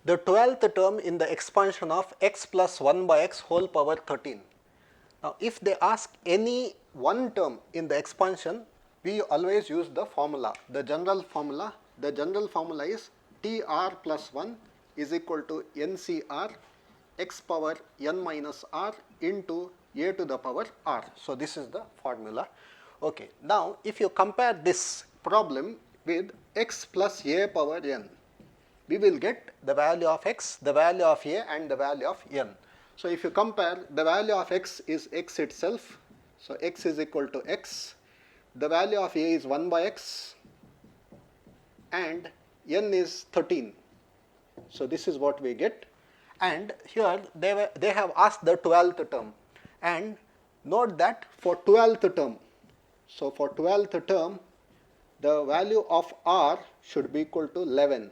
the 12th term in the expansion of x plus 1 by x whole power 13. Now, if they ask any one term in the expansion, we always use the formula, the general formula. The general formula is TR plus 1 is equal to NCR x power n minus r into a to the power r. So, this is the formula. Okay. Now, if you compare this problem with x plus a power n, we will get the value of x, the value of a and the value of n. So, if you compare, the value of x is x itself. So, x is equal to x, the value of a is 1 by x and n is 13. So, this is what we get, and here they have asked the 12th term, and note that for 12th term, so for 12th term the value of r should be equal to 11,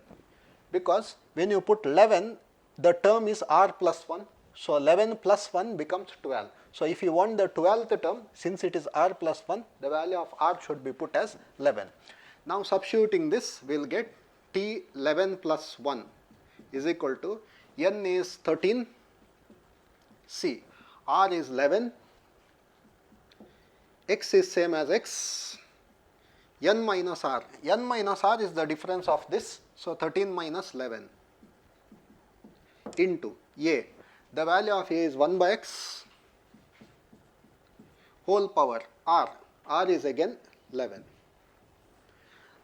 because when you put 11 the term is r plus 1. So, 11 plus 1 becomes 12. So, if you want the 12th term, since it is r plus 1, the value of r should be put as 11. Now, substituting this, we will get T 11 plus 1 is equal to n is 13, C, r is 11, x is same as x, n minus r. N minus r is the difference of this. So, 13 minus 11 into a. The value of a is 1 by x whole power r. R is again 11.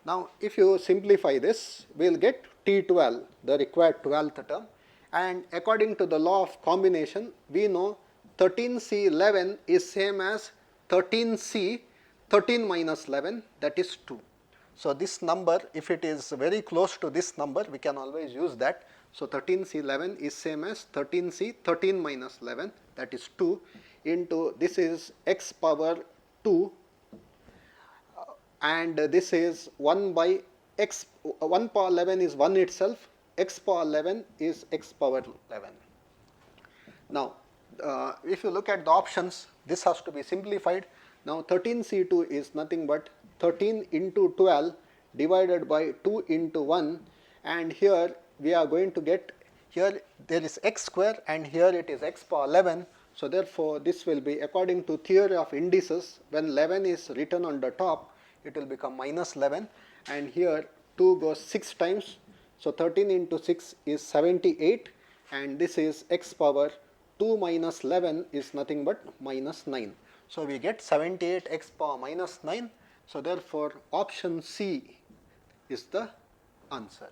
Now, if you simplify this, we will get T12, the required 12th term, and according to the law of combination, we know 13C11 is same as 13C 13 minus 11, that is 2. So, this number, if it is very close to this number, we can always use that. So, 13C11 is same as 13C 13 minus 11, that is 2, into this is x power 2 and this is 1 by x, 1 power 11 is 1 itself, x power 11 is x power 11. Now, if you look at the options, this has to be simplified. Now, 13C2 is nothing but 13 into 12 divided by 2 into 1, and here we are going to get, here there is x square and here it is x power 11. So, therefore, this will be according to theory of indices, when 11 is written on the top, it will become minus 11, and here 2 goes 6 times. So, 13 into 6 is 78, and this is x power 2 minus 11 is nothing but minus 9. So, we get 78 x power minus 9. So, therefore, option C is the answer.